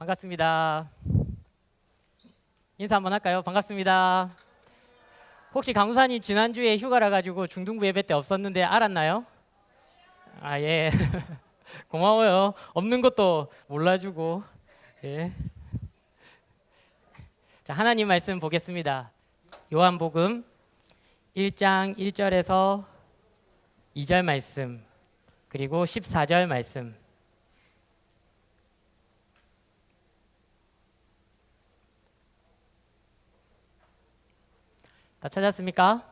반갑습니다. 인사 한번 할까요? 반갑습니다. 혹시 강사님 지난주에 휴가라 가지고 중등부 예배 때 없었는데 알았나요? 아, 예. 고마워요. 없는 것도 몰라주고. 예. 자, 하나님 말씀 보겠습니다. 요한복음 1장 1절에서 2절 말씀, 그리고 14절 말씀. 다 찾았습니까?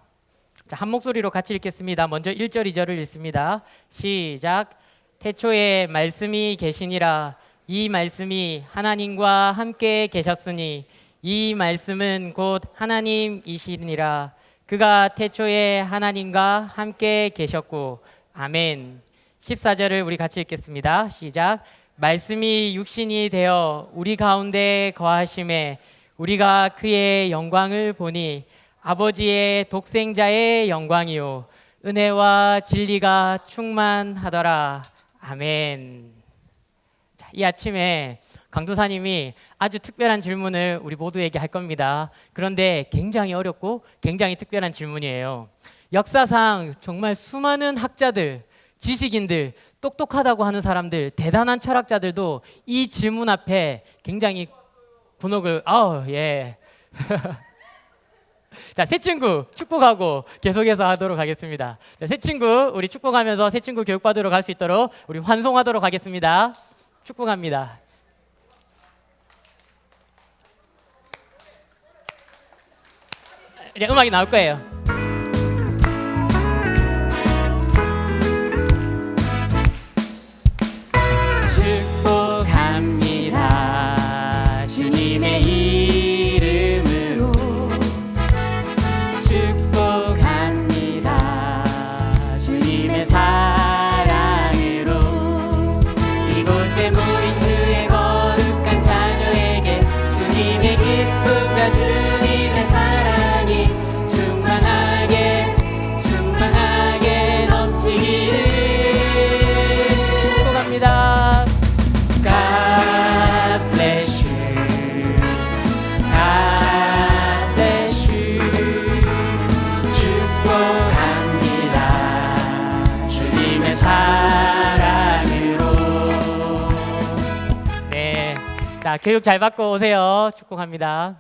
자, 한 목소리로 같이 읽겠습니다. 먼저 1절, 2절을 읽습니다. 시작. 태초에 말씀이 계시니라. 이 말씀이 하나님과 함께 계셨으니 이 말씀은 곧 하나님이시니라. 그가 태초에 하나님과 함께 계셨고. 아멘. 14절을 우리 같이 읽겠습니다. 시작. 말씀이 육신이 되어 우리 가운데 거하심에 우리가 그의 영광을 보니 아버지의 독생자의 영광이요 은혜와 진리가 충만하더라. 아멘. 자, 이 아침에 강도사님이 아주 특별한 질문을 우리 모두에게 할 겁니다. 그런데 굉장히 어렵고 굉장히 특별한 질문이에요. 역사상 정말 수많은 학자들, 지식인들, 똑똑하다고 하는 사람들, 대단한 철학자들도 이 질문 앞에 굉장히 곤혹을 예. 자, 새 친구 축복하고 계속해서 하도록 하겠습니다. 자, 새 친구 우리 축복하면서 새 친구 교육받으러 갈 수 있도록 우리 환송하도록 하겠습니다. 축복합니다. 이제 음악이 나올 거예요. 축복합니다. 주님의 이름으로 축복합니다. 주님의 사랑으로 이곳에 모인 주의 거룩한 자녀에게 주님의 기쁨과 주님의 사랑이 충만하게 넘치기를 축복합니다. God bless you. God bless you. 축복합니다. 주님의 사랑으로. 네. 자, 교육 잘 받고 오세요. 축복합니다.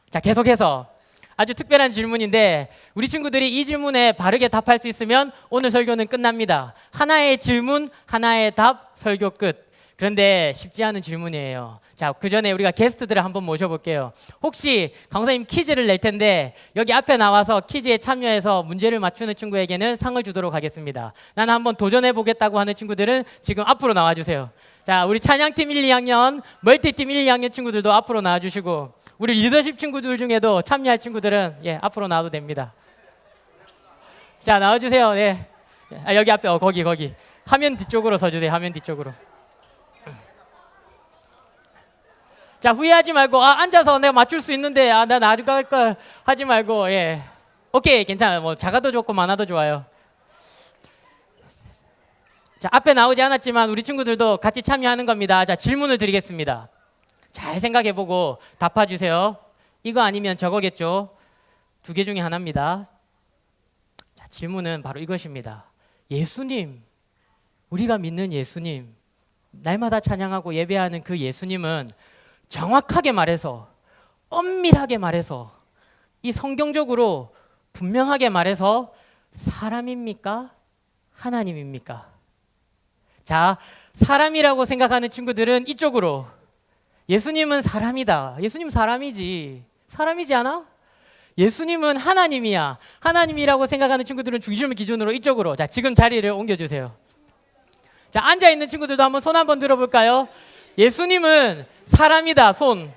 자, 계속해서 아주 특별한 질문인데 우리 친구들이 이 질문에 바르게 답할 수 있으면 오늘 설교는 끝납니다. 하나의 질문, 하나의 답, 설교 끝. 그런데 쉽지 않은 질문이에요. 자, 그 전에 우리가 게스트들을 한번 모셔볼게요. 혹시 강사님 퀴즈를 낼 텐데 여기 앞에 나와서 퀴즈에 참여해서 문제를 맞추는 친구에게는 상을 주도록 하겠습니다. 나는 한번 도전해보겠다고 하는 친구들은 지금 앞으로 나와주세요. 자, 우리 찬양팀 1, 2학년, 멀티팀 1, 2학년 친구들도 앞으로 나와주시고 우리 리더십 친구들 중에도 참여할 친구들은 앞으로 나와도 됩니다. 자, 나와주세요. 네. 여기 앞에 거기 화면 뒤쪽으로 서주세요. 화면 뒤쪽으로. 자, 후회하지 말고 앉아서 내가 맞출 수 있는데 나 나갈 걸 하지 말고 오케이, 괜찮아요. 뭐 작아도 좋고 많아도 좋아요. 자, 앞에 나오지 않았지만 우리 친구들도 같이 참여하는 겁니다. 자, 질문을 드리겠습니다. 잘 생각해보고 답해주세요. 이거 아니면 저거겠죠. 두 개 중에 하나입니다. 자, 질문은 바로 이것입니다. 예수님, 우리가 믿는 예수님, 날마다 찬양하고 예배하는 그 예수님은 정확하게 말해서, 엄밀하게 말해서, 이 성경적으로 분명하게 말해서 사람입니까? 하나님입니까? 자, 사람이라고 생각하는 친구들은 이쪽으로. 예수님은 사람이다. 예수님 사람이지. 사람이지 않아? 예수님은 하나님이야. 하나님이라고 생각하는 친구들은 중심을 기준으로 이쪽으로. 자, 지금 자리를 옮겨주세요. 자, 앉아있는 친구들도 한번 손 한번 들어볼까요? 예수님은 사람이다. 손.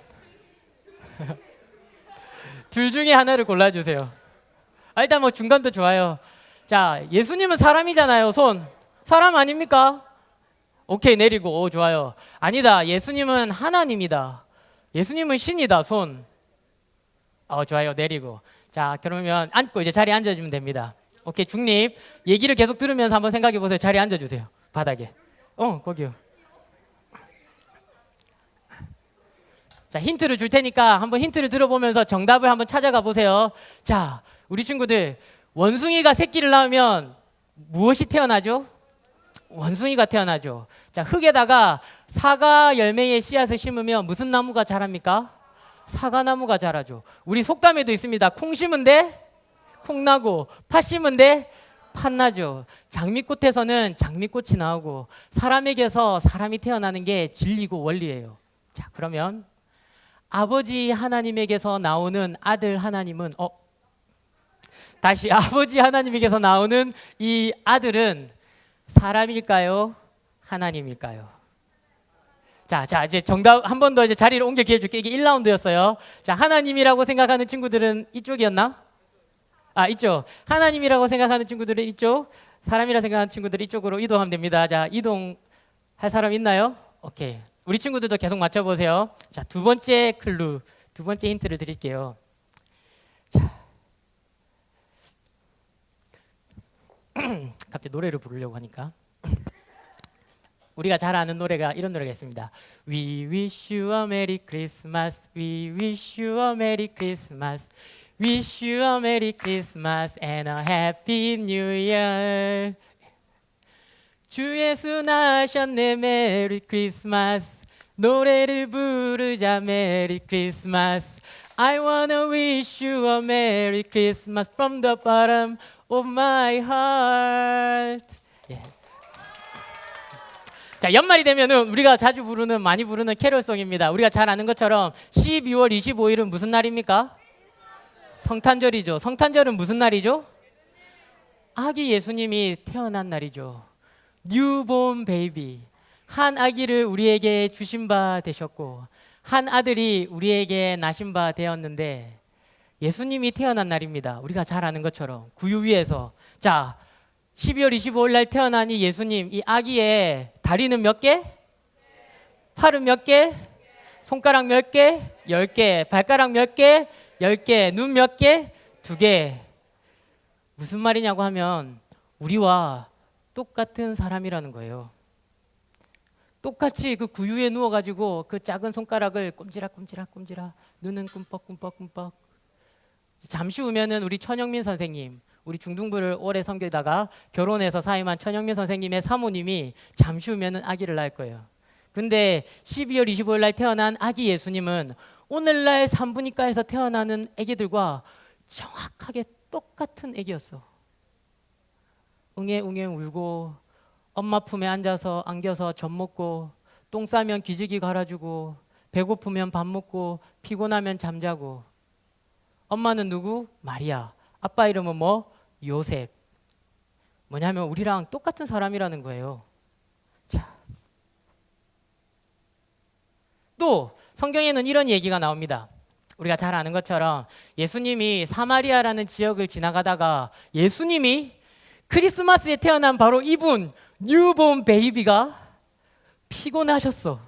둘 중에 하나를 골라주세요. 일단 뭐 중간도 좋아요. 자, 예수님은 사람이잖아요. 손. 사람 아닙니까? 오케이, 내리고. 좋아요. 아니다. 예수님은 하나님이다. 예수님은 신이다. 손. 좋아요. 내리고. 자, 그러면 앉고 이제 자리에 앉아주면 됩니다. 오케이, 중립. 얘기를 계속 들으면서 한번 생각해 보세요. 자리에 앉아주세요. 바닥에. 거기요. 자, 힌트를 줄 테니까 한번 힌트를 들어보면서 정답을 한번 찾아가 보세요. 자, 우리 친구들, 원숭이가 새끼를 낳으면 무엇이 태어나죠? 원숭이가 태어나죠. 자, 흙에다가 사과 열매의 씨앗을 심으면 무슨 나무가 자랍니까? 사과나무가 자라죠. 우리 속담에도 있습니다. 콩 심은데 콩 나고, 팥 심은데 팥 나죠. 장미꽃에서는 장미꽃이 나오고, 사람에게서 사람이 태어나는 게 진리고 원리예요. 자, 그러면 아버지 하나님에게서 나오는 아들 하나님은 다시 아버지 하나님에게서 나오는 이 아들은 사람일까요? 하나님일까요? 자, 이제 정답 한 번 더 이제 자리를 옮겨 기회 줄게. 이게 1라운드였어요. 자, 하나님이라고 생각하는 친구들은 이쪽이었나? 이쪽. 하나님이라고 생각하는 친구들은 이쪽. 사람이라 생각하는 친구들은 이쪽으로 이동하면 됩니다. 자, 이동할 사람 있나요? 오케이. 우리 친구들도 계속 맞춰보세요. 자, 두 번째 클루, 두 번째 힌트를 드릴게요. 자, 갑자기 노래를 부르려고 하니까. 우리가 잘 아는 노래가 이런 노래가 있습니다. We wish you a Merry Christmas. We wish you a Merry Christmas. Wish you a Merry Christmas and a Happy New Year. 주 예수 나셨네 Merry Christmas. 노래를 부르자 Merry Christmas. I wanna wish you a Merry Christmas from the bottom of my heart. 자, 연말이 되면은 우리가 자주 부르는, 많이 부르는 캐롤송입니다. 우리가 잘 아는 것처럼 12월 25일은 무슨 날입니까? 성탄절이죠. 성탄절은 무슨 날이죠? 아기 예수님이 태어난 날이죠. 뉴본 베이비. 한 아기를 우리에게 주신 바 되셨고, 한 아들이 우리에게 나신 바 되었는데, 예수님이 태어난 날입니다. 우리가 잘 아는 것처럼 구유 위에서. 자, 12월 25일 날 태어난 이 예수님, 이 아기의 다리는 몇 개? 팔은 몇 개? 손가락 몇 개? 10개. 발가락 몇 개? 10개. 눈 몇 개? 2개. 무슨 말이냐고 하면 우리와 똑같은 사람이라는 거예요. 똑같이 그 구유에 누워가지고 그 작은 손가락을 꼼지락꼼지락 눈은 꿈뻑꿈뻑. 잠시 후면은 우리 천영민 선생님, 우리 중등부를 오래 섬기다가 결혼해서 사임한 천영민 선생님의 사모님이 잠시 후면은 아기를 낳을 거예요. 근데 12월 25일 날 태어난 아기 예수님은 오늘날 산부인과에서 태어나는 아기들과 정확하게 똑같은 아기였어. 웅에 울고, 엄마 품에 앉아서 안겨서 젖 먹고, 똥 싸면 기저귀 갈아주고, 배고프면 밥 먹고, 피곤하면 잠자고. 엄마는 누구? 마리아. 아빠 이름은 뭐? 요셉. 뭐냐면 우리랑 똑같은 사람이라는 거예요. 자, 또 성경에는 이런 얘기가 나옵니다. 우리가 잘 아는 것처럼 예수님이 사마리아라는 지역을 지나가다가 예수님이 크리스마스에 태어난 바로 이분 뉴본 베이비가 피곤하셨어.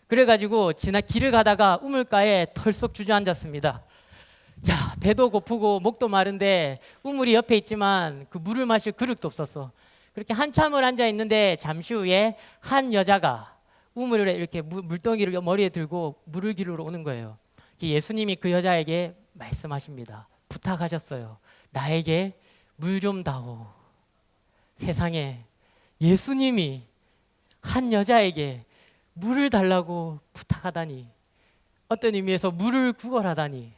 그래가지고 길을 가다가 우물가에 털썩 주저앉았습니다. 자, 배도 고프고 목도 마른데 우물이 옆에 있지만 그 물을 마실 그릇도 없었어. 그렇게 한참을 앉아 있는데 잠시 후에 한 여자가 우물에 이렇게 물동이를 머리에 들고 물을 기르러 오는 거예요. 예수님이 그 여자에게 말씀하십니다. 부탁하셨어요. 나에게 물 좀 다오. 세상에 예수님이 한 여자에게 물을 달라고 부탁하다니, 어떤 의미에서 물을 구걸하다니,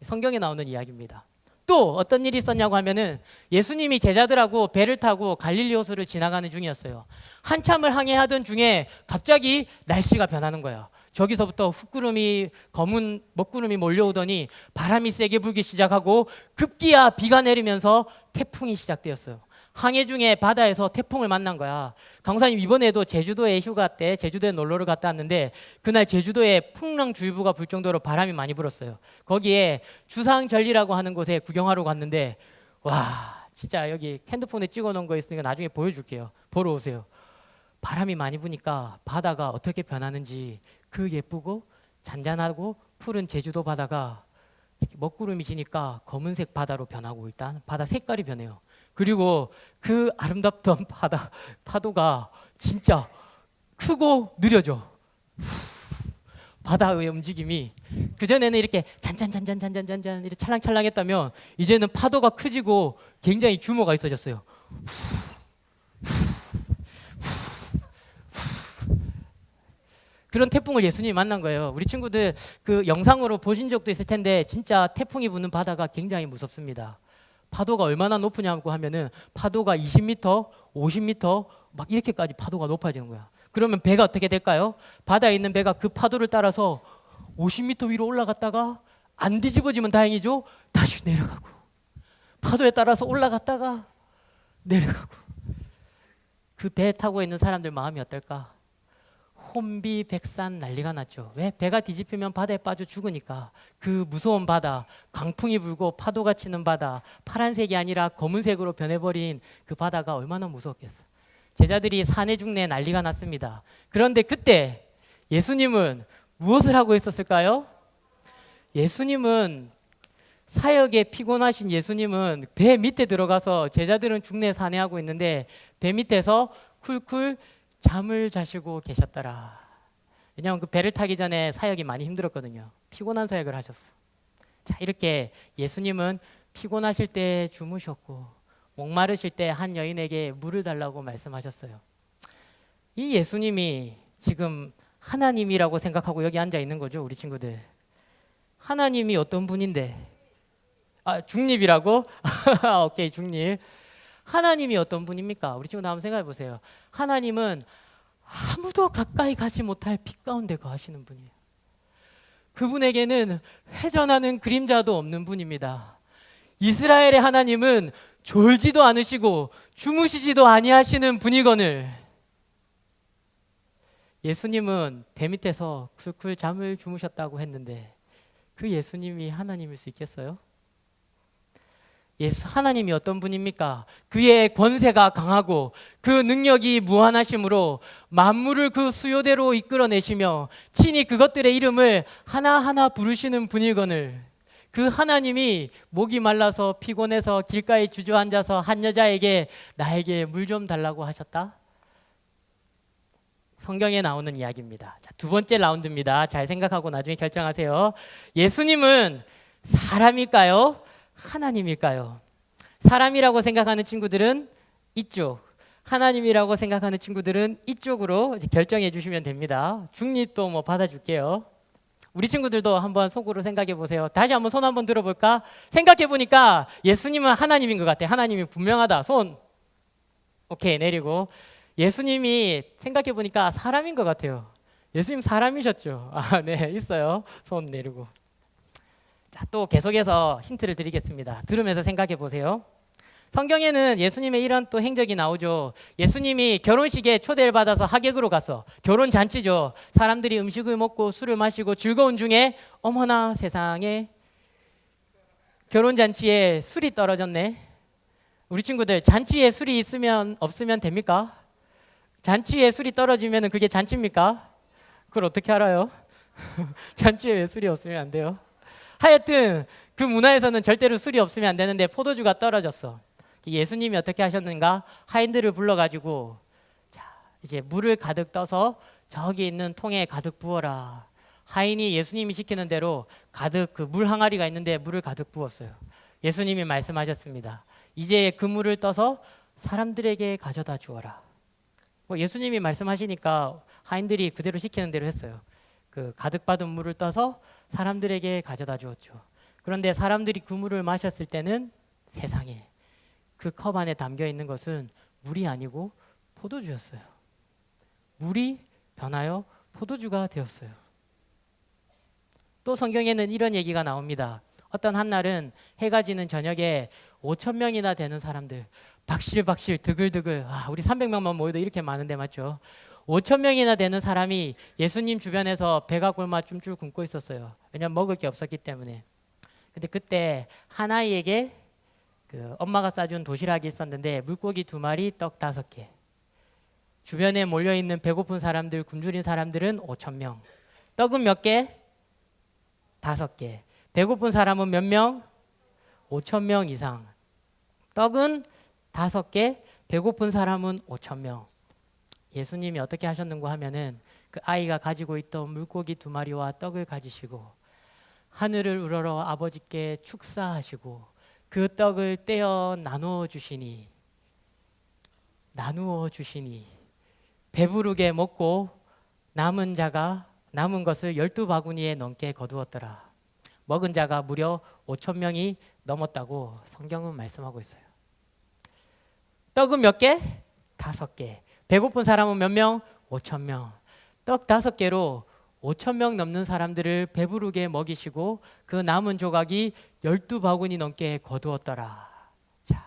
성경에 나오는 이야기입니다. 또 어떤 일이 있었냐고 하면은 예수님이 제자들하고 배를 타고 갈릴리 호수를 지나가는 중이었어요. 한참을 항해하던 중에 갑자기 날씨가 변하는 거야. 저기서부터 흙구름이, 검은 먹구름이 몰려오더니 바람이 세게 불기 시작하고 급기야 비가 내리면서 태풍이 시작되었어요. 항해 중에 바다에서 태풍을 만난 거야. 강사님, 이번에도 제주도에 휴가 때 제주도에 놀러를 갔다 왔는데 그날 제주도에 풍랑주의보가 불 정도로 바람이 많이 불었어요. 거기에 주상절리라고 하는 곳에 구경하러 갔는데, 와, 진짜 여기 핸드폰에 찍어놓은 거 있으니까 나중에 보여줄게요. 보러 오세요. 바람이 많이 부니까 바다가 어떻게 변하는지, 그 예쁘고 잔잔하고 푸른 제주도 바다가 이렇게 먹구름이 지니까 검은색 바다로 변하고, 일단 바다 색깔이 변해요. 그리고 그 아름답던 파도가 진짜 크고 느려져. 바다의 움직임이 그전에는 이렇게 잔잔잔잔잔잔잔 이렇게 찰랑찰랑했다면 이제는 파도가 커지고 굉장히 규모가 있어졌어요. 그런 태풍을 예수님이 만난 거예요. 우리 친구들 그 영상으로 보신 적도 있을 텐데 진짜 태풍이 부는 바다가 굉장히 무섭습니다. 파도가 얼마나 높으냐고 하면은 파도가 20m, 50m 막 이렇게까지 파도가 높아지는 거야. 그러면 배가 어떻게 될까요? 바다에 있는 배가 그 파도를 따라서 50m 위로 올라갔다가 안 뒤집어지면 다행이죠. 다시 내려가고 파도에 따라서 올라갔다가 내려가고. 그 배 타고 있는 사람들 마음이 어떨까? 혼비백산 난리가 났죠. 왜? 배가 뒤집히면 바다에 빠져 죽으니까. 그 무서운 바다, 강풍이 불고 파도가 치는 바다, 파란색이 아니라 검은색으로 변해버린 그 바다가 얼마나 무서웠겠어. 제자들이 산에 죽네 난리가 났습니다. 그런데 그때 예수님은 무엇을 하고 있었을까요? 예수님은 사역에 피곤하신 예수님은 배 밑에 들어가서 제자들은 죽네 산에하고 있는데 배 밑에서 쿨쿨 잠을 자시고 계셨더라. 왜냐하면 그 배를 타기 전에 사역이 많이 힘들었거든요. 피곤한 사역을 하셨어. 자, 이렇게 예수님은 피곤하실 때 주무셨고 목마르실 때 한 여인에게 물을 달라고 말씀하셨어요. 이 예수님이 지금 하나님이라고 생각하고 여기 앉아 있는 거죠, 우리 친구들. 하나님이 어떤 분인데? 중립이라고? 오케이, 중립. 하나님이 어떤 분입니까? 우리 친구들 한번 생각해 보세요. 하나님은 아무도 가까이 가지 못할 빛 가운데 거하시는 분이에요. 그분에게는 회전하는 그림자도 없는 분입니다. 이스라엘의 하나님은 졸지도 않으시고 주무시지도 아니하시는 분이거늘 예수님은 배 밑에서 쿨쿨 잠을 주무셨다고 했는데 그 예수님이 하나님일 수 있겠어요? 하나님이 어떤 분입니까? 그의 권세가 강하고 그 능력이 무한하심으로 만물을 그 수요대로 이끌어내시며 친히 그것들의 이름을 하나하나 부르시는 분이거늘 그 하나님이 목이 말라서 피곤해서 길가에 주저앉아서 한 여자에게 나에게 물 좀 달라고 하셨다? 성경에 나오는 이야기입니다. 자, 두 번째 라운드입니다. 잘 생각하고 나중에 결정하세요. 예수님은 사람일까요? 하나님일까요? 사람이라고 생각하는 친구들은 이쪽, 하나님이라고 생각하는 친구들은 이쪽으로 결정해 주시면 됩니다. 중립도 뭐 받아줄게요. 우리 친구들도 한번 속으로 생각해 보세요. 다시 한번 손 한번 들어볼까? 생각해 보니까 예수님은 하나님인 것 같아. 하나님이 분명하다. 손. 오케이, 내리고. 예수님이 생각해 보니까 사람인 것 같아요. 예수님 사람이셨죠? 네, 있어요. 손 내리고. 자, 또 계속해서 힌트를 드리겠습니다. 들으면서 생각해 보세요. 성경에는 예수님의 이런 또 행적이 나오죠. 예수님이 결혼식에 초대를 받아서 하객으로 가서 결혼 잔치죠. 사람들이 음식을 먹고 술을 마시고 즐거운 중에 어머나 세상에 결혼 잔치에 술이 떨어졌네. 우리 친구들 잔치에 술이 있으면 없으면 됩니까? 잔치에 술이 떨어지면 그게 잔치입니까? 그걸 어떻게 알아요? 잔치에 왜 술이 없으면 안 돼요? 하여튼 그 문화에서는 절대로 술이 없으면 안 되는데 포도주가 떨어졌어. 예수님이 어떻게 하셨는가? 하인들을 불러가지고 자, 이제 물을 가득 떠서 저기 있는 통에 가득 부어라. 하인이 예수님이 시키는 대로 가득 그 물 항아리가 있는데 물을 가득 부었어요. 예수님이 말씀하셨습니다. 이제 그 물을 떠서 사람들에게 가져다 주어라. 뭐 예수님이 말씀하시니까 하인들이 그대로 시키는 대로 했어요. 그 가득 받은 물을 떠서 사람들에게 가져다 주었죠. 그런데 사람들이 그 물을 마셨을 때는 세상에 그 컵 안에 담겨 있는 것은 물이 아니고 포도주였어요. 물이 변하여 포도주가 되었어요. 또 성경에는 이런 얘기가 나옵니다. 어떤 한 날은 해가 지는 저녁에 5,000명이나 되는 사람들 박실박실 드글드글 우리 300명만 모여도 이렇게 많은데 맞죠? 5,000명이나 되는 사람이 예수님 주변에서 배가 굶어 춤줄 굶고 있었어요. 왜냐하면 먹을 게 없었기 때문에. 근데 그때 한 아이에게 그 엄마가 싸준 도시락이 있었는데 물고기 2마리, 떡 5개. 주변에 몰려있는 배고픈 사람들, 굶주린 사람들은 5,000명. 떡은 몇 개? 5개. 배고픈 사람은 몇 명? 5,000명 이상. 떡은 5개, 배고픈 사람은 5,000명. 예수님이 어떻게 하셨는가 하면은 그 아이가 가지고 있던 물고기 2마리와 떡을 가지시고 하늘을 우러러 아버지께 축사하시고 그 떡을 떼어 나누어 주시니 배부르게 먹고 남은 것을 12바구니에 넘게 거두었더라. 먹은 자가 무려 5,000명이 넘었다고 성경은 말씀하고 있어요. 떡은 몇 개? 5개. 배고픈 사람은 몇 명? 5,000명. 떡 5개로 5,000명 넘는 사람들을 배부르게 먹이시고 그 남은 조각이 12바구니 넘게 거두었더라. 자,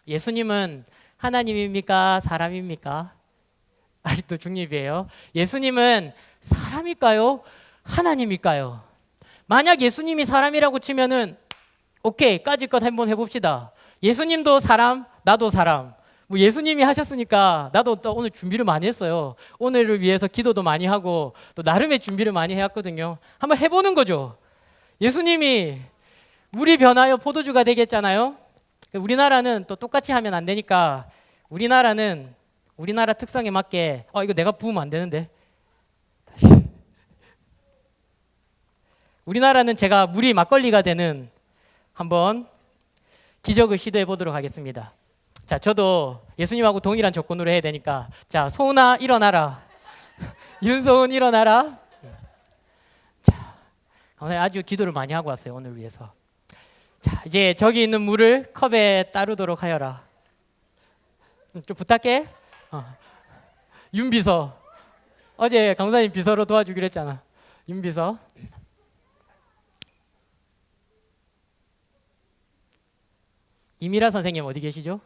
예수님은 하나님입니까? 사람입니까? 아직도 중립이에요. 예수님은 사람일까요? 하나님일까요? 만약 예수님이 사람이라고 치면은 오케이, 까짓것 한번 해봅시다. 예수님도 사람, 나도 사람. 뭐 예수님이 하셨으니까 나도 또 오늘 준비를 많이 했어요. 오늘을 위해서 기도도 많이 하고 또 나름의 준비를 많이 해왔거든요. 한번 해보는 거죠. 예수님이 물이 변하여 포도주가 되겠잖아요. 우리나라는 또 똑같이 하면 안 되니까 우리나라는 우리나라 특성에 맞게 이거 내가 부으면 안 되는데 우리나라는 제가 물이 막걸리가 되는 한번 기적을 시도해 보도록 하겠습니다. 자, 저도 예수님하고 동일한 조건으로 해야 되니까 자, 소은아 일어나라. 윤소은 일어나라. 자, 감사히 아주 기도를 많이 하고 왔어요. 오늘 위해서. 자, 이제 저기 있는 물을 컵에 따르도록 하여라. 좀 부탁해. 윤비서. 어제 강사님 비서로 도와주기로 했잖아. 윤비서. 이미라 선생님 어디 계시죠?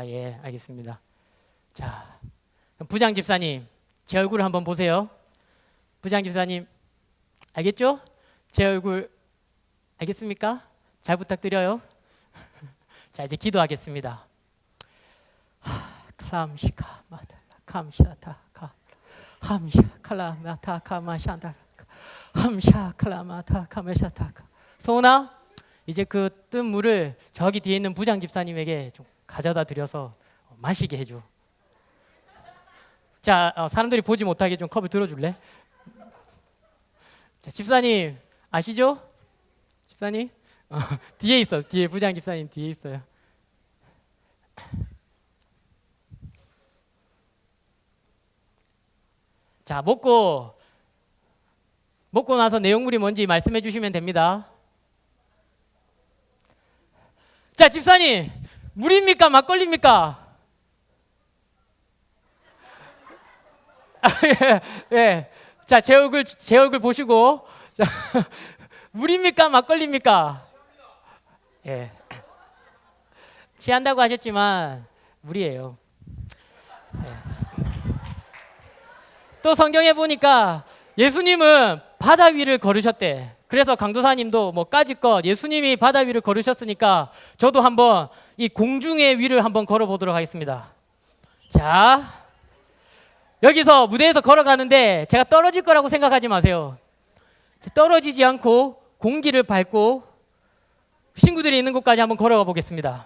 예, 알겠습니다. 자, 부장 집사님, 제 얼굴을 한번 보세요. 부장 집사님, 알겠죠? 제 얼굴 알겠습니까? 잘 부탁드려요. 자, 이제 기도하겠습니다. 클람시카 마달라 감시다카 함샤 클라마타 카마샨다 함샤 클라마타 카메샤타카. 소은아, 이제 그 뜬 물을 저기 뒤에 있는 부장 집사님에게 좀 가져다 드려서 마시게 해줘. 자, 사람들이 보지 못하게 좀 컵을 들어줄래? 자, 집사님 아시죠? 집사님? 뒤에 있어. 뒤에 부장 집사님 뒤에 있어요. 자, 먹고 나서 내용물이 뭔지 말씀해 주시면 됩니다. 자, 집사님, 물입니까? 막걸리입니까? 예. 자, 제 얼굴 보시고. 자, 물입니까? 막걸리입니까? 예. 취한다고 하셨지만 물이에요. 예. 또 성경에 보니까 예수님은 바다 위를 걸으셨대. 그래서 강도사님도 뭐 까짓것 예수님이 바다 위를 걸으셨으니까 저도 한번 이 공중의 위를 한번 걸어보도록 하겠습니다. 자, 여기서 무대에서 걸어가는데 제가 떨어질 거라고 생각하지 마세요. 떨어지지 않고 공기를 밟고 친구들이 있는 곳까지 한번 걸어가 보겠습니다.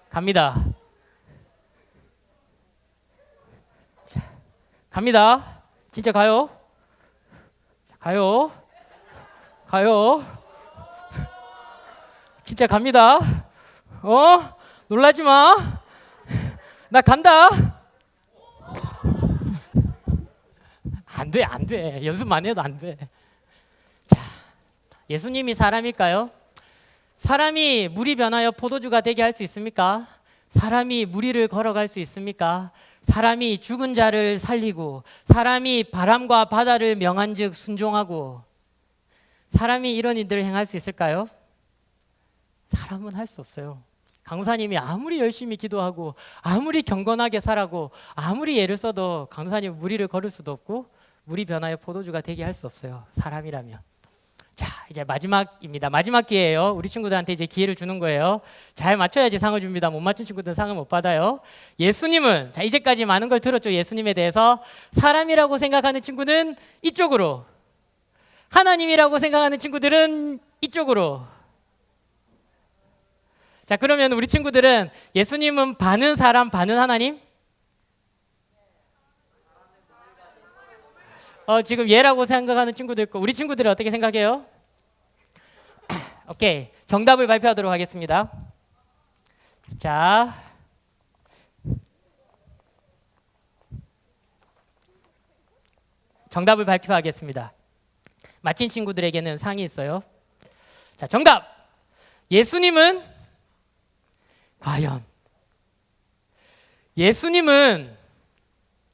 갑니다. 갑니다. 진짜 가요. 진짜 갑니다. 놀라지 마. 나 간다. 안 돼. 연습만 해도 안 돼. 자, 예수님이 사람일까요? 사람이 물이 변하여 포도주가 되게 할 수 있습니까? 사람이 물 위를 걸어갈 수 있습니까? 사람이 죽은 자를 살리고 사람이 바람과 바다를 명한즉 순종하고 사람이 이런 일들을 행할 수 있을까요? 사람은 할 수 없어요. 강사님이 아무리 열심히 기도하고 아무리 경건하게 살아고 아무리 애를 써도 강사님 물 위를 걸을 수도 없고 물이 변하여 포도주가 되게 할 수 없어요. 사람이라면. 자, 이제 마지막입니다. 마지막 기회예요. 우리 친구들한테 이제 기회를 주는 거예요. 잘 맞춰야지 상을 줍니다. 못 맞춘 친구들은 상을 못 받아요. 예수님은, 자, 이제까지 많은 걸 들었죠. 예수님에 대해서. 사람이라고 생각하는 친구는 이쪽으로, 하나님이라고 생각하는 친구들은 이쪽으로. 자, 그러면 우리 친구들은 예수님은 반은 사람, 반은 하나님? 지금 예라고 생각하는 친구도 있고 우리 친구들은 어떻게 생각해요? 오케이, 정답을 발표하도록 하겠습니다. 자, 정답을 발표하겠습니다. 맞힌 친구들에게는 상이 있어요. 자, 정답! 예수님은 과연 예수님은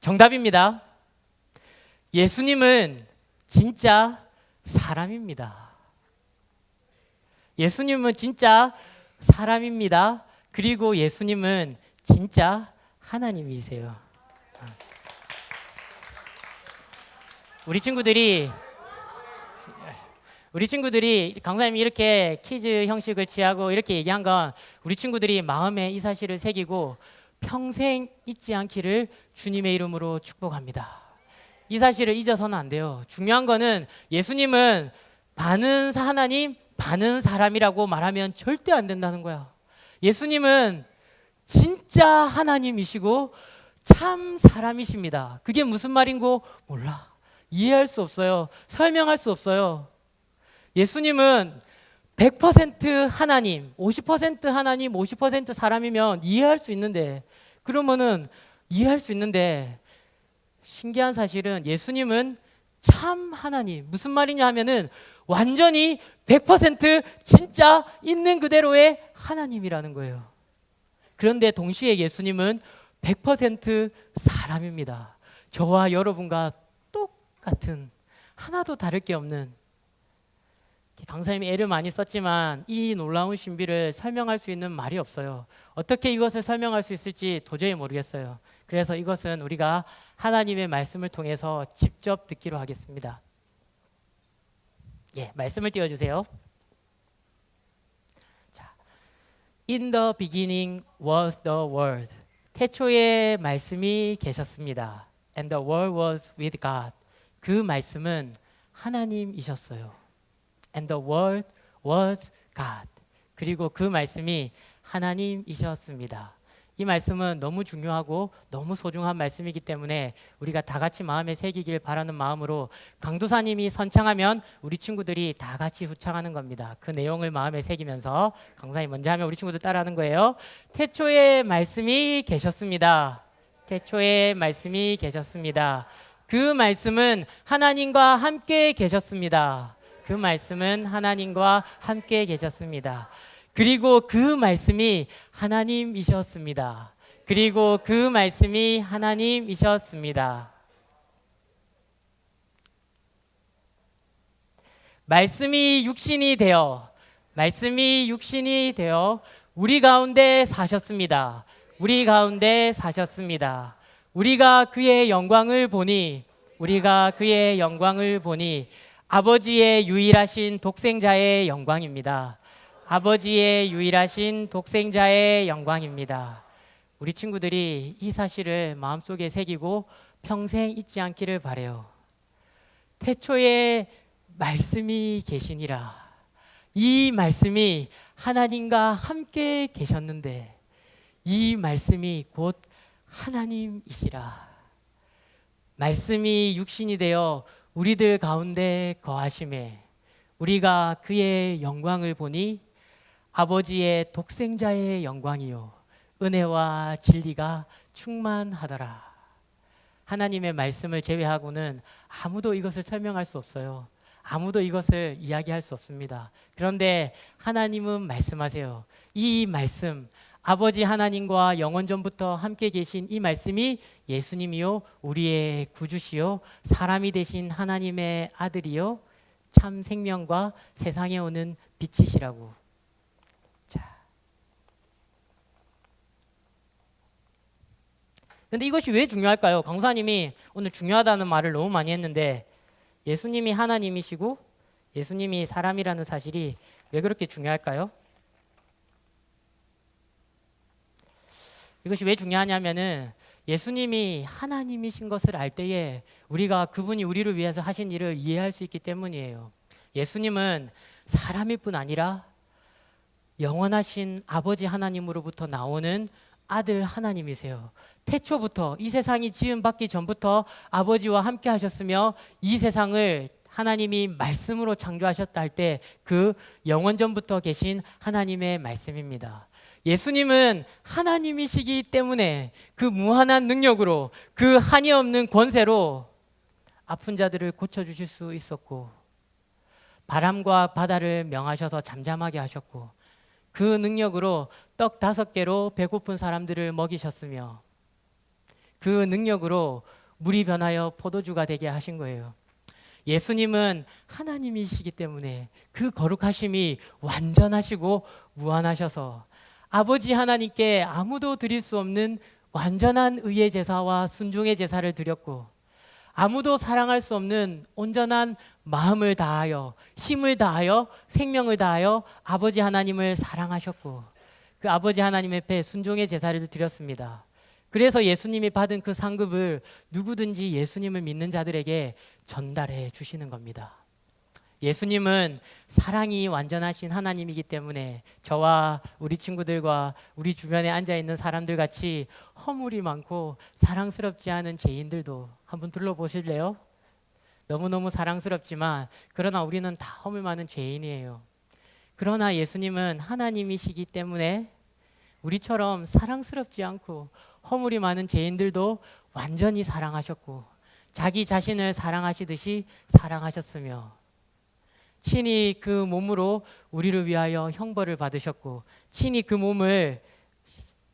정답입니다. 예수님은 진짜 사람입니다. 예수님은 진짜 사람입니다. 그리고 예수님은 진짜 하나님이세요. 우리 친구들이 강사님이 이렇게 퀴즈 형식을 취하고 이렇게 얘기한 건 우리 친구들이 마음에 이 사실을 새기고 평생 잊지 않기를 주님의 이름으로 축복합니다. 이 사실을 잊어서는 안 돼요. 중요한 거는 예수님은 반은 하나님, 반은 사람이라고 말하면 절대 안 된다는 거야. 예수님은 진짜 하나님이시고 참 사람이십니다. 그게 무슨 말인고 몰라. 이해할 수 없어요. 설명할 수 없어요. 예수님은 100% 하나님, 50% 하나님, 50% 사람이면 이해할 수 있는데 신기한 사실은 예수님은 참 하나님. 무슨 말이냐 하면은 완전히 100% 진짜 있는 그대로의 하나님이라는 거예요. 그런데 동시에 예수님은 100% 사람입니다. 저와 여러분과 똑같은, 하나도 다를 게 없는. 강사님이 애를 많이 썼지만 이 놀라운 신비를 설명할 수 있는 말이 없어요. 어떻게 이것을 설명할 수 있을지 도저히 모르겠어요. 그래서 이것은 우리가 하나님의 말씀을 통해서 직접 듣기로 하겠습니다. 예, 말씀을 띄워주세요. 자, In the beginning was the Word. 태초에 말씀이 계셨습니다. And the Word was with God. 그 말씀은 하나님이셨어요. And the Word was God. 그리고 그 말씀이 하나님이셨습니다. 이 말씀은 너무 중요하고 너무 소중한 말씀이기 때문에 우리가 다 같이 마음에 새기길 바라는 마음으로 강도사님이 선창하면 우리 친구들이 다 같이 후창하는 겁니다. 그 내용을 마음에 새기면서 강사님 먼저 하면 우리 친구들 따라하는 거예요. 태초에 말씀이 계셨습니다. 태초에 말씀이 계셨습니다. 그 말씀은 하나님과 함께 계셨습니다. 그 말씀은 하나님과 함께 계셨습니다. 그리고 그 말씀이 하나님이셨습니다. 그리고 그 말씀이 하나님이셨습니다. 말씀이 육신이 되어 우리 가운데 사셨습니다. 우리 가운데 사셨습니다. 우리가 그의 영광을 보니 아버지의 유일하신 독생자의 영광입니다. 아버지의 유일하신 독생자의 영광입니다. 우리 친구들이 이 사실을 마음속에 새기고 평생 잊지 않기를 바라요. 태초에 말씀이 계시니라. 이 말씀이 하나님과 함께 계셨는데 이 말씀이 곧 하나님이시라. 말씀이 육신이 되어 우리들 가운데 거하심에 우리가 그의 영광을 보니 아버지의 독생자의 영광이요 은혜와 진리가 충만하더라. 하나님의 말씀을 제외하고는 아무도 이것을 설명할 수 없어요. 아무도 이것을 이야기할 수 없습니다. 그런데 하나님은 말씀하세요. 이 말씀, 아버지 하나님과 영원전부터 함께 계신 이 말씀이 예수님이요 우리의 구주시요 사람이 되신 하나님의 아들이요 참 생명과 세상에 오는 빛이시라고. 자, 근데 이것이 왜 중요할까요? 강사님이 오늘 중요하다는 말을 너무 많이 했는데 예수님이 하나님이시고 예수님이 사람이라는 사실이 왜 그렇게 중요할까요? 이것이 왜 중요하냐면은 예수님이 하나님이신 것을 알 때에 우리가 그분이 우리를 위해서 하신 일을 이해할 수 있기 때문이에요. 예수님은 사람일 뿐 아니라 영원하신 아버지 하나님으로부터 나오는 아들 하나님이세요. 태초부터 이 세상이 지음 받기 전부터 아버지와 함께 하셨으며 이 세상을 하나님이 말씀으로 창조하셨다 할 때 그 영원전부터 계신 하나님의 말씀입니다. 예수님은 하나님이시기 때문에 그 무한한 능력으로 그 한이 없는 권세로 아픈 자들을 고쳐주실 수 있었고, 바람과 바다를 명하셔서 잠잠하게 하셨고, 그 능력으로 떡 5개로 배고픈 사람들을 먹이셨으며, 그 능력으로 물이 변하여 포도주가 되게 하신 거예요. 예수님은 하나님이시기 때문에 그 거룩하심이 완전하시고 무한하셔서 아버지 하나님께 아무도 드릴 수 없는 완전한 의의 제사와 순종의 제사를 드렸고, 아무도 사랑할 수 없는 온전한 마음을 다하여 힘을 다하여 생명을 다하여 아버지 하나님을 사랑하셨고, 그 아버지 하나님 앞에 순종의 제사를 드렸습니다. 그래서 예수님이 받은 그 상급을 누구든지 예수님을 믿는 자들에게 전달해 주시는 겁니다. 예수님은 사랑이 완전하신 하나님이기 때문에 저와 우리 친구들과 우리 주변에 앉아있는 사람들 같이 허물이 많고 사랑스럽지 않은 죄인들도 한번 둘러보실래요? 너무너무 사랑스럽지만 그러나 우리는 다 허물 많은 죄인이에요. 그러나 예수님은 하나님이시기 때문에 우리처럼 사랑스럽지 않고 허물이 많은 죄인들도 완전히 사랑하셨고, 자기 자신을 사랑하시듯이 사랑하셨으며, 친히 그 몸으로 우리를 위하여 형벌을 받으셨고, 친히 그 몸을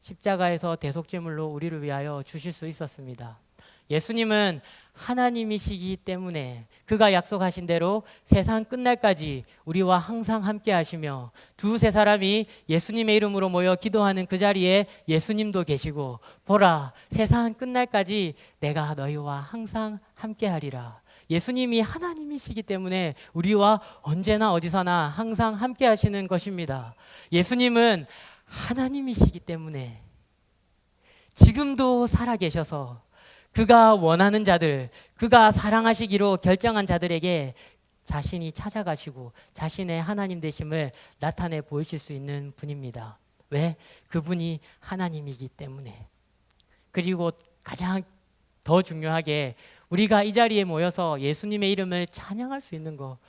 십자가에서 대속제물로 우리를 위하여 주실 수 있었습니다. 예수님은 하나님이시기 때문에 그가 약속하신 대로 세상 끝날까지 우리와 항상 함께 하시며, 2-3사람이 예수님의 이름으로 모여 기도하는 그 자리에 예수님도 계시고, 보라 세상 끝날까지 내가 너희와 항상 함께 하리라. 예수님이 하나님이시기 때문에 우리와 언제나 어디서나 항상 함께 하시는 것입니다. 예수님은 하나님이시기 때문에 지금도 살아계셔서 그가 원하는 자들, 그가 사랑하시기로 결정한 자들에게 자신이 찾아가시고 자신의 하나님 되심을 나타내 보이실 수 있는 분입니다. 왜? 그분이 하나님이기 때문에. 그리고 가장 더 중요하게 우리가 이 자리에 모여서 예수님의 이름을 찬양할 수 있는 것,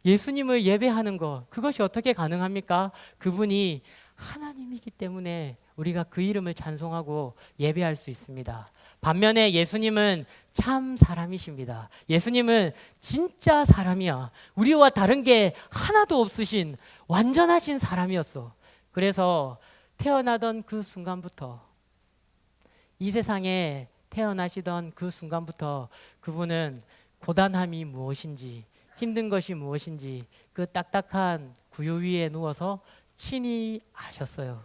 예수님을 예배하는 것, 그것이 어떻게 가능합니까? 그분이 하나님이기 때문에 우리가 그 이름을 찬송하고 예배할 수 있습니다. 반면에 예수님은 참 사람이십니다. 예수님은 진짜 사람이야. 우리와 다른 게 하나도 없으신 완전하신 사람이었어. 그래서 태어나던 그 순간부터, 이 세상에 태어나시던 그 순간부터 그분은 고단함이 무엇인지, 힘든 것이 무엇인지 그 딱딱한 구유 위에 누워서 친히 아셨어요.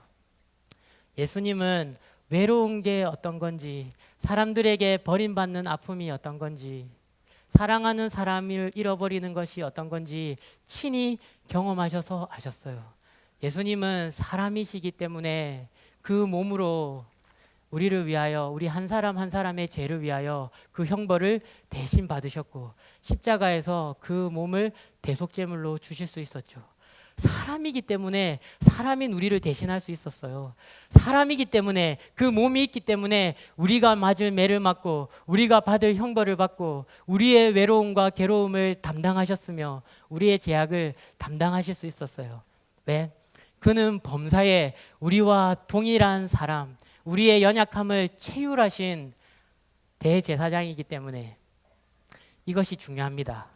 예수님은 외로운 게 어떤 건지, 사람들에게 버림받는 아픔이 어떤 건지, 사랑하는 사람을 잃어버리는 것이 어떤 건지 친히 경험하셔서 아셨어요. 예수님은 사람이시기 때문에 그 몸으로 우리를 위하여, 우리 한 사람 한 사람의 죄를 위하여 그 형벌을 대신 받으셨고, 십자가에서 그 몸을 대속제물로 주실 수 있었죠. 사람이기 때문에 사람인 우리를 대신할 수 있었어요. 사람이기 때문에, 그 몸이 있기 때문에 우리가 맞을 매를 맞고 우리가 받을 형벌을 받고 우리의 외로움과 괴로움을 담당하셨으며 우리의 죄악을 담당하실 수 있었어요. 왜? 그는 범사에 우리와 동일한 사람, 우리의 연약함을 체휼하신 대제사장이기 때문에 이것이 중요합니다.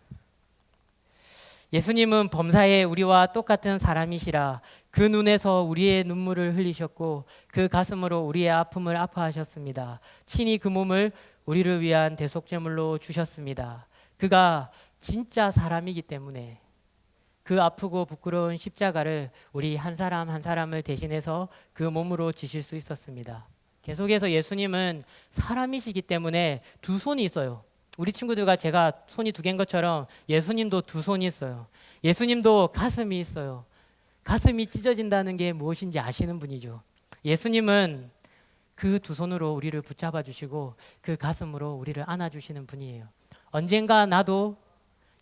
예수님은 범사에 우리와 똑같은 사람이시라 그 눈에서 우리의 눈물을 흘리셨고 그 가슴으로 우리의 아픔을 아파하셨습니다. 친히 그 몸을 우리를 위한 대속제물로 주셨습니다. 그가 진짜 사람이기 때문에 그 아프고 부끄러운 십자가를 우리 한 사람 한 사람을 대신해서 그 몸으로 지실 수 있었습니다. 계속해서 예수님은 사람이시기 때문에 2손이 있어요. 우리 친구들과 제가 손이 2개인 것처럼 예수님도 2손이 있어요. 예수님도 가슴이 있어요. 가슴이 찢어진다는 게 무엇인지 아시는 분이죠. 예수님은 그 2손으로 우리를 붙잡아 주시고 그 가슴으로 우리를 안아 주시는 분이에요. 언젠가 나도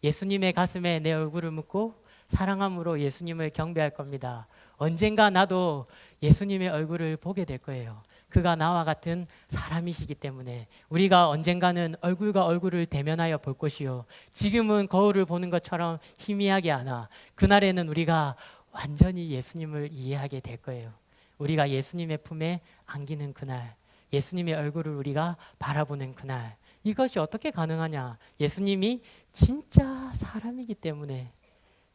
예수님의 가슴에 내 얼굴을 묻고 사랑함으로 예수님을 경배할 겁니다. 언젠가 나도 예수님의 얼굴을 보게 될 거예요. 그가 나와 같은 사람이시기 때문에 우리가 언젠가는 얼굴과 얼굴을 대면하여 볼 것이요, 지금은 거울을 보는 것처럼 희미하게 하나 그날에는 우리가 완전히 예수님을 이해하게 될 거예요. 우리가 예수님의 품에 안기는 그날, 예수님의 얼굴을 우리가 바라보는 그날, 이것이 어떻게 가능하냐? 예수님이 진짜 사람이기 때문에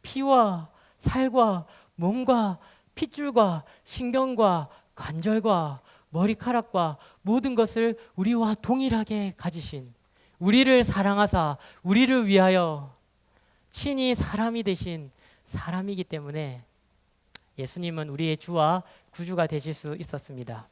피와 살과 몸과 핏줄과 신경과 관절과 머리카락과 모든 것을 우리와 동일하게 가지신, 우리를 사랑하사 우리를 위하여 친히 사람이 되신 사람이기 때문에 예수님은 우리의 주와 구주가 되실 수 있었습니다.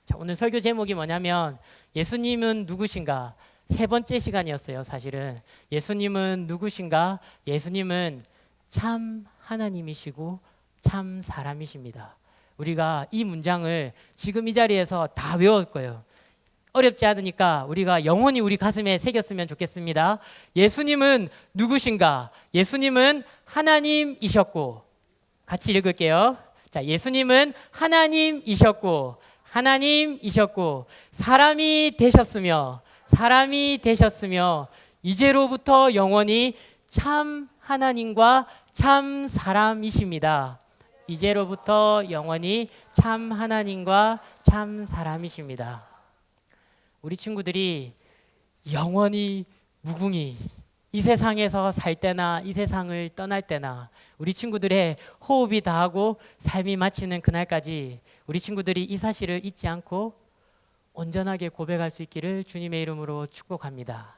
자, 오늘 설교 제목이 뭐냐면 예수님은 누구신가? 세 번째 시간이었어요. 사실은 예수님은 누구신가? 예수님은 참 하나님이시고 참 사람이십니다. 우리가 이 문장을 지금 이 자리에서 다 외울 거예요. 어렵지 않으니까 우리가 영원히 우리 가슴에 새겼으면 좋겠습니다. 예수님은 누구신가? 예수님은 하나님이셨고, 같이 읽을게요. 자, 예수님은 하나님이셨고 사람이 되셨으며 이제로부터 영원히 참 하나님과 참 사람이십니다. 이제로부터 영원히 참 하나님과 참 사람이십니다. 우리 친구들이 영원히 무궁히 이 세상에서 살 때나 이 세상을 떠날 때나 우리 친구들의 호흡이 다하고 삶이 마치는 그날까지 우리 친구들이 이 사실을 잊지 않고 온전하게 고백할 수 있기를 주님의 이름으로 축복합니다.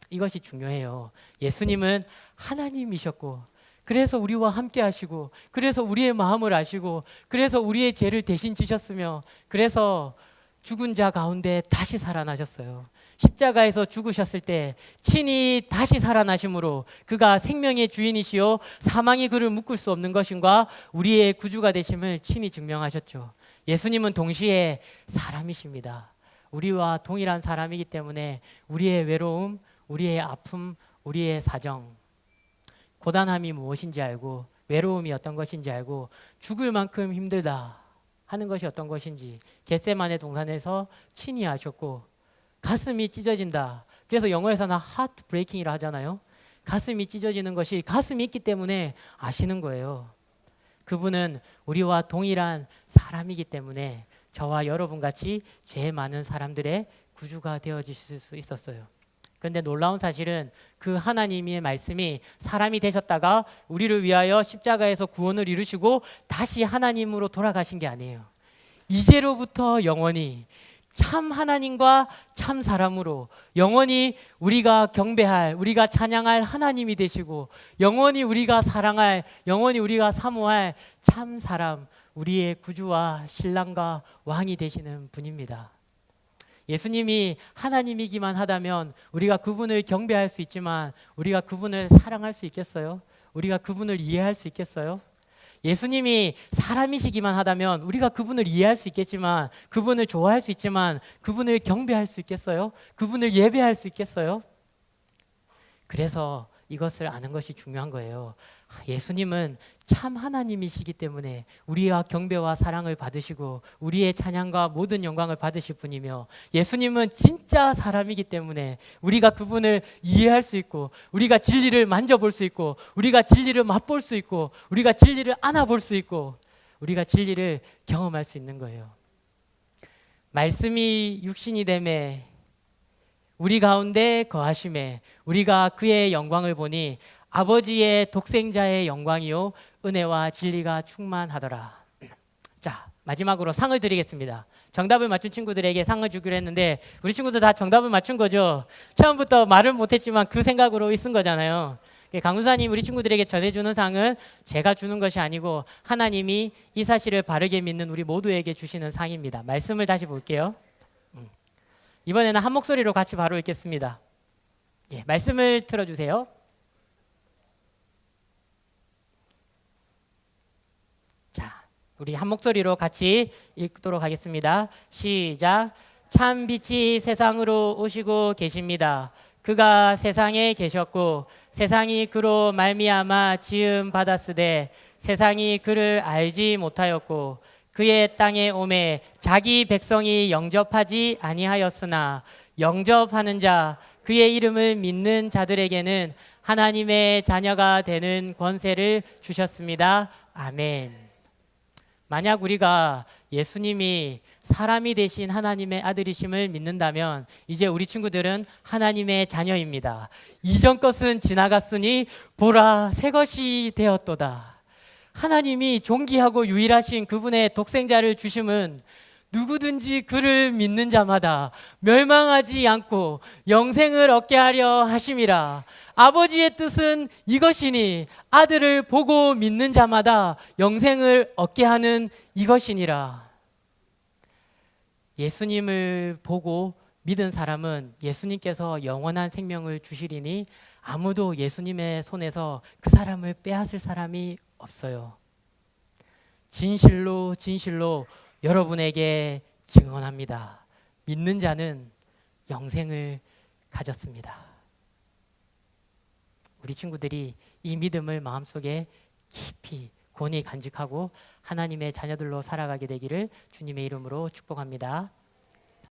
이것이 중요해요. 예수님은 하나님이셨고, 그래서 우리와 함께 하시고, 그래서 우리의 마음을 아시고, 그래서 우리의 죄를 대신 지셨으며, 그래서 죽은 자 가운데 다시 살아나셨어요. 십자가에서 죽으셨을 때 친히 다시 살아나심으로 그가 생명의 주인이시요 사망이 그를 묶을 수 없는 것임과 우리의 구주가 되심을 친히 증명하셨죠. 예수님은 동시에 사람이십니다. 우리와 동일한 사람이기 때문에 우리의 외로움, 우리의 아픔, 우리의 사정, 고단함이 무엇인지 알고, 외로움이 어떤 것인지 알고, 죽을 만큼 힘들다 하는 것이 어떤 것인지 겟세마네 동산에서 친히 아셨고, 가슴이 찢어진다, 그래서 영어에서는 하트 브레이킹이라 하잖아요. 가슴이 찢어지는 것이 가슴이 있기 때문에 아시는 거예요. 그분은 우리와 동일한 사람이기 때문에 저와 여러분 같이 죄 많은 사람들의 구주가 되어주실 수 있었어요. 그런데 놀라운 사실은 그 하나님의 말씀이 사람이 되셨다가 우리를 위하여 십자가에서 구원을 이루시고 다시 하나님으로 돌아가신 게 아니에요. 이제로부터 영원히 참 하나님과 참 사람으로 영원히 우리가 경배할, 우리가 찬양할 하나님이 되시고, 영원히 우리가 사랑할, 영원히 우리가 사모할 참 사람, 우리의 구주와 신랑과 왕이 되시는 분입니다. 예수님이 하나님이기만 하다면 우리가 그분을 경배할 수 있지만 우리가 그분을 사랑할 수 있겠어요? 우리가 그분을 이해할 수 있겠어요? 예수님이 사람이시기만 하다면 우리가 그분을 이해할 수 있겠지만, 그분을 좋아할 수 있지만 그분을 경배할 수 있겠어요? 그분을 예배할 수 있겠어요? 그래서 이것을 아는 것이 중요한 거예요. 예수님은 참 하나님이시기 때문에 우리와 경배와 사랑을 받으시고 우리의 찬양과 모든 영광을 받으실 분이며, 예수님은 진짜 사람이기 때문에 우리가 그분을 이해할 수 있고, 우리가 진리를 만져볼 수 있고, 우리가 진리를 맛볼 수 있고, 우리가 진리를 안아볼 수 있고, 우리가 진리를 경험할 수 있는 거예요. 말씀이 육신이 되매 우리 가운데 거하심에 우리가 그의 영광을 보니 아버지의 독생자의 영광이요 은혜와 진리가 충만하더라. 자, 마지막으로 상을 드리겠습니다. 정답을 맞춘 친구들에게 상을 주기로 했는데 우리 친구들 다 정답을 맞춘 거죠? 처음부터 말을 못했지만 그 생각으로 있은 거잖아요. 강무사님 우리 친구들에게 전해주는 상은 제가 주는 것이 아니고 하나님이 이 사실을 바르게 믿는 우리 모두에게 주시는 상입니다. 말씀을 다시 볼게요. 이번에는 한 목소리로 같이 바로 읽겠습니다. 예, 말씀을 틀어주세요. 자, 우리 한 목소리로 같이 읽도록 하겠습니다. 시작. 참 빛이 세상으로 오시고 계십니다. 그가 세상에 계셨고 세상이 그로 말미암아 지음 받았으되 세상이 그를 알지 못하였고 그의 땅에 오매 자기 백성이 영접하지 아니하였으나 영접하는 자 그의 이름을 믿는 자들에게는 하나님의 자녀가 되는 권세를 주셨습니다. 아멘. 만약 우리가 예수님이 사람이 되신 하나님의 아들이심을 믿는다면 이제 우리 친구들은 하나님의 자녀입니다. 이전 것은 지나갔으니 보라 새 것이 되었도다. 하나님이 존귀하고 유일하신 그분의 독생자를 주심은 누구든지 그를 믿는 자마다 멸망하지 않고 영생을 얻게 하려 하심이라. 아버지의 뜻은 이것이니 아들을 보고 믿는 자마다 영생을 얻게 하는 이것이니라. 예수님을 보고 믿은 사람은 예수님께서 영원한 생명을 주시리니 아무도 예수님의 손에서 그 사람을 빼앗을 사람이 없어요. 진실로 진실로 여러분에게 증언합니다. 믿는 자는 영생을 가졌습니다. 우리 친구들이 이 믿음을 마음속에 깊이 권히 간직하고 하나님의 자녀들로 살아가게 되기를 주님의 이름으로 축복합니다.